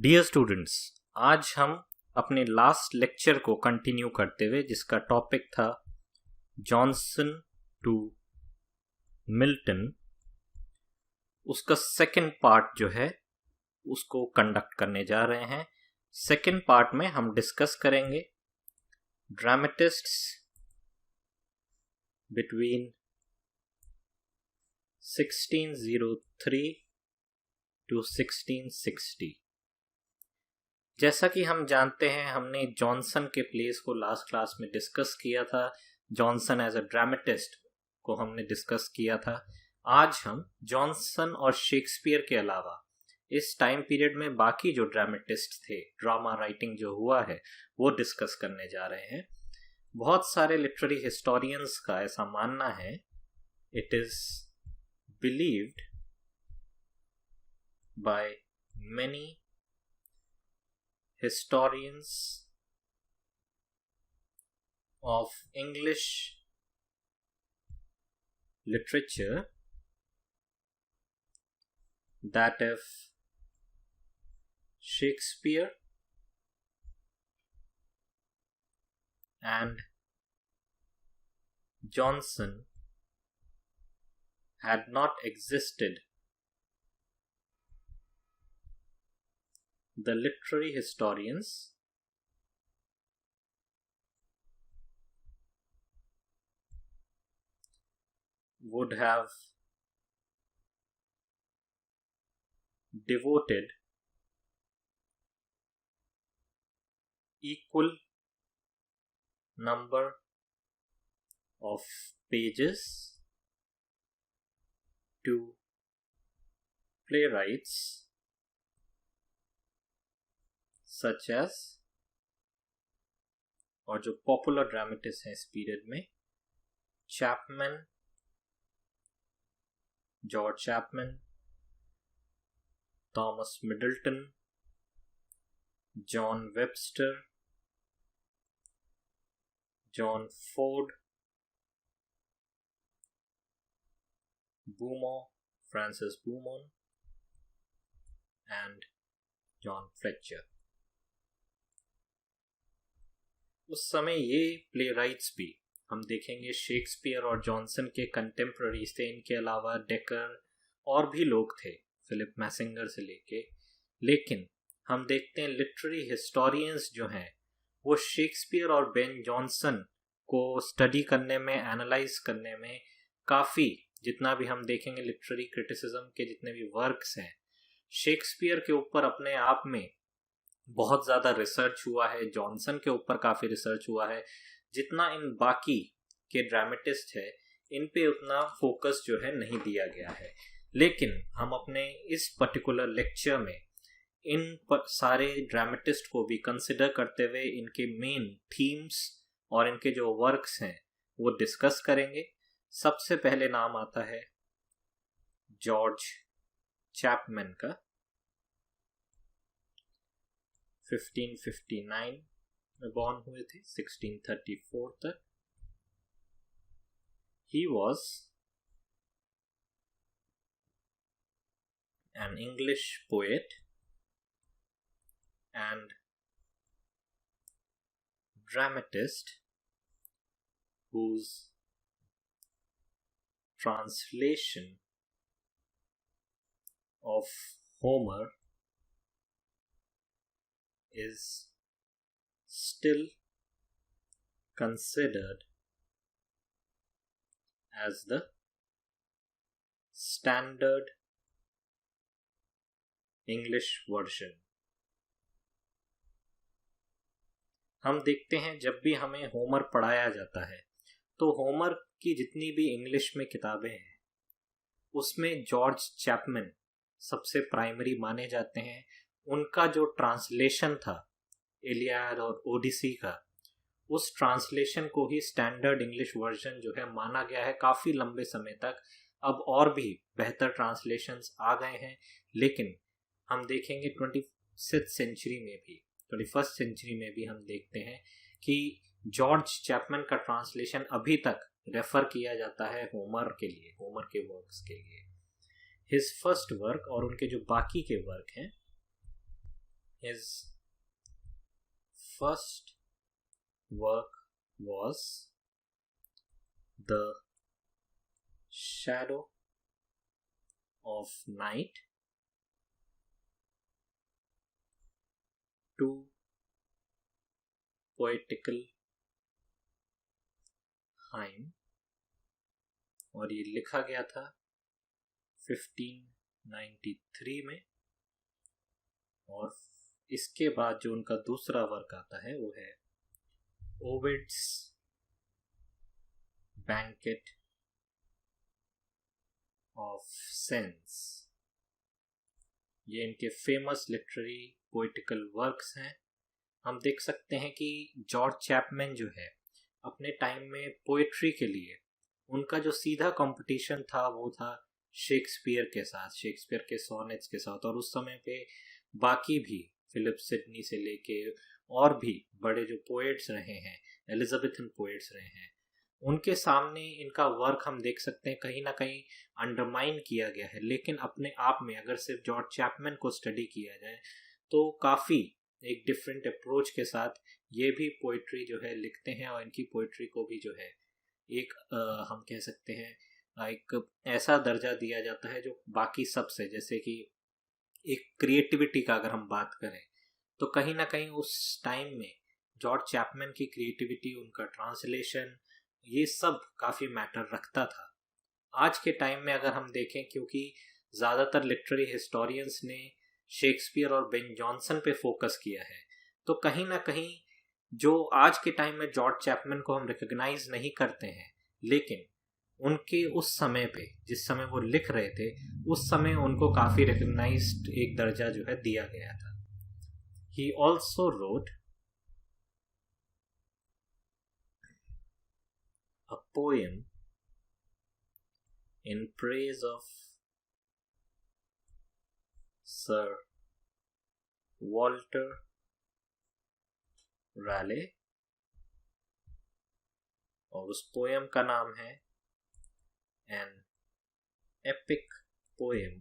Dear students, आज हम अपने लास्ट लेक्चर को कंटिन्यू करते हुए जिसका टॉपिक था जॉनसन टू मिल्टन, उसका सेकंड पार्ट जो है उसको कंडक्ट करने जा रहे हैं। सेकंड पार्ट में हम डिस्कस करेंगे ड्रामेटिस्ट्स बिटवीन 1603 टू 1660। जैसा कि हम जानते हैं, हमने जॉनसन के प्लेस को लास्ट क्लास में डिस्कस किया था। जॉनसन एज अ ड्रामेटिस्ट को हमने डिस्कस किया था। आज हम जॉनसन और शेक्सपियर के अलावा इस टाइम पीरियड में बाकी जो ड्रामेटिस्ट थे, ड्रामा राइटिंग जो हुआ है, वो डिस्कस करने जा रहे हैं। बहुत सारे लिटरेरी हिस्टोरियंस का ऐसा मानना है, it is believed by many historians of English literature that if Shakespeare and Johnson had not existed, the literary historians would have devoted equal number of pages to playwrights such as, और जो popular dramatist हैं इस period में, Chapman, George Chapman, Thomas Middleton, John Webster, John Ford, Beaumont, Francis Beaumont and John Fletcher. उस समय ये play rights भी हम देखेंगे शेक्सपियर और जॉनसन के कंटेम्पररीज थे। इनके अलावा डेकर और भी लोग थे, फिलिप मैसिंगर से लेके। लेकिन हम देखते हैं लिटरेरी हिस्टोरियंस जो हैं वो शेक्सपियर और बेन जॉनसन को स्टडी करने में, एनालाइज करने में काफ़ी, जितना भी हम देखेंगे लिटरेरी क्रिटिसिज्म के जितने भी वर्क्स हैं, शेक्सपियर के ऊपर अपने आप में बहुत ज़्यादा रिसर्च हुआ है, जॉनसन के ऊपर काफ़ी रिसर्च हुआ है। जितना इन बाकी के ड्रामेटिस्ट है इन पे उतना फोकस जो है नहीं दिया गया है। लेकिन हम अपने इस पर्टिकुलर लेक्चर में इन सारे ड्रामेटिस्ट को भी कंसिडर करते हुए इनके मेन थीम्स और इनके जो वर्क्स हैं वो डिस्कस करेंगे। सबसे पहले नाम आता है जॉर्ज चैपमैन का। 1559 में बॉर्न हुए थे, 1634 तक। He was an English poet and dramatist whose translation of Homer is still considered as the standard English version। हम देखते हैं जब भी हमें होमर पढ़ाया जाता है तो होमर की जितनी भी इंग्लिश में किताबें हैं उसमें जॉर्ज चैपमैन सबसे प्राइमरी माने जाते हैं। उनका जो ट्रांसलेशन था इलियाड और ओडिसी का, उस ट्रांसलेशन को ही स्टैंडर्ड इंग्लिश वर्जन जो है माना गया है काफ़ी लंबे समय तक। अब और भी बेहतर ट्रांसलेशंस आ गए हैं, लेकिन हम देखेंगे 21st सेंचुरी में भी हम देखते हैं कि जॉर्ज चैपमैन का ट्रांसलेशन अभी तक रेफर किया जाता है होमर के लिए, होमर के वर्क्स के लिए। हिज फर्स्ट वर्क और उनके जो बाकी के वर्क हैं, His first work was The Shadow of Night, Two Poetical Hymn, और ये लिखा गया था 1593 में। और इसके बाद जो उनका दूसरा वर्क आता है वो है ओविड्स बैंकेट ऑफ सेंस। ये इनके फेमस लिटरेरी पोइटिकल वर्क्स हैं। हम देख सकते हैं कि जॉर्ज चैपमैन जो है अपने टाइम में पोएट्री के लिए उनका जो सीधा कंपटीशन था वो था शेक्सपियर के साथ, शेक्सपियर के सोनेट्स के साथ। और उस समय पे बाकी भी फिलिप सिडनी से लेके और भी बड़े जो पोएट्स रहे हैं, एलिजाबेथन पोएट्स रहे हैं, उनके सामने इनका वर्क हम देख सकते हैं कहीं ना कहीं अंडरमाइन किया गया है। लेकिन अपने आप में अगर सिर्फ जॉर्ज चैपमैन को स्टडी किया जाए तो काफ़ी एक डिफरेंट अप्रोच के साथ ये भी पोइट्री जो है लिखते हैं। और इनकी पोइट्री को भी जो है एक हम कह सकते हैं एक ऐसा दर्जा दिया जाता है जो बाकी सब से, जैसे कि एक क्रिएटिविटी का अगर हम बात करें तो कहीं ना कहीं उस टाइम में जॉर्ज चैपमैन की क्रिएटिविटी, उनका ट्रांसलेशन, ये सब काफ़ी मैटर रखता था। आज के टाइम में अगर हम देखें, क्योंकि ज़्यादातर लिटरेरी हिस्टोरियंस ने शेक्सपियर और बेन जॉनसन पे फोकस किया है, तो कहीं ना कहीं जो आज के टाइम में जॉर्ज चैपमैन को हम रिकॉग्नाइज नहीं करते हैं, लेकिन उनके उस समय पे जिस समय वो लिख रहे थे उस समय उनको काफ़ी रिकॉग्नाइज्ड एक दर्जा जो है दिया गया था। He also wrote a poem in praise of Sir Walter Raleigh, और उस पोएम का नाम है An Epic Poem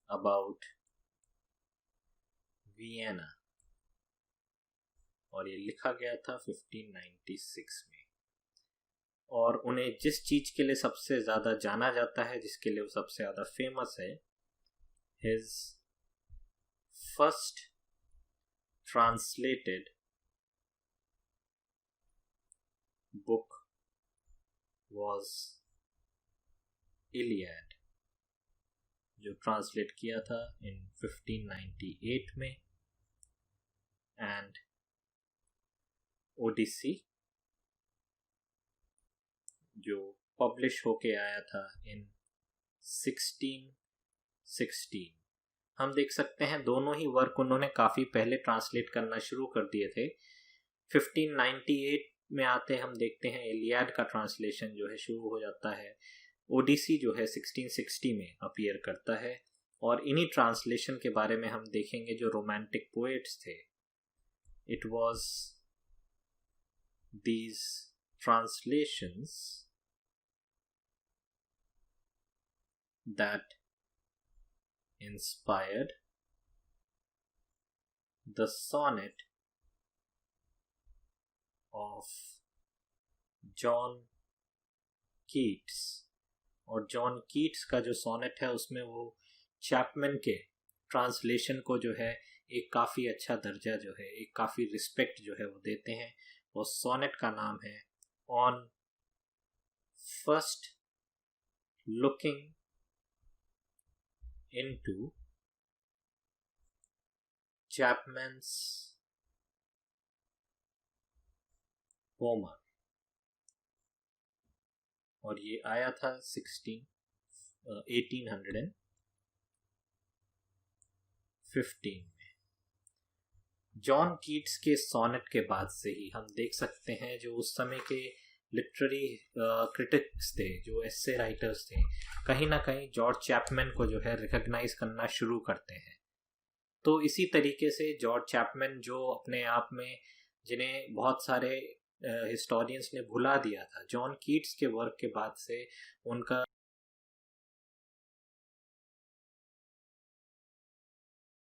About Vienna, और ये लिखा गया था 1596 में। और उन्हें जिस चीज के लिए सबसे ज्यादा जाना जाता है, जिसके लिए वो सबसे ज्यादा फेमस है, his first translated book was Iliad, जो ट्रांसलेट किया था इन 1598 में, एंड ओडिसी जो पब्लिश होके आया था इन 1616। हम देख सकते हैं दोनों ही वर्क उन्होंने काफ़ी पहले ट्रांसलेट करना शुरू कर दिए थे। 1598 में आते हम देखते हैं इलियाड का ट्रांसलेशन जो है शुरू हो जाता है। ओडिसी जो है 1660 में अपीयर करता है। और इन्हीं ट्रांसलेशन के बारे में हम देखेंगे जो रोमांटिक पोएट्स थे। It was these translations that inspired the sonnet of John Keats। और जॉन कीट्स का जो सोनेट है उसमें वो चैपमैन के ट्रांसलेशन को जो है एक काफ़ी अच्छा दर्जा जो है, एक काफ़ी रिस्पेक्ट जो है वो देते हैं। और सोनेट का नाम है On First Looking into Chapman's Homer, और ये आया था 1815 में। जॉन कीट्स के सोनेट के बाद से ही हम देख सकते हैं जो उस समय के लिटरेरी क्रिटिक्स थे, जो एस्से राइटर्स थे, कहीं ना कहीं जॉर्ज चैपमैन को जो है रिकॉग्नाइज करना शुरू करते हैं। तो इसी तरीके से जॉर्ज चैपमैन जो अपने आप में जिन्हें बहुत सारे हिस्टोरियंस ने भुला दिया था, जॉन कीट्स के वर्क के बाद से उनका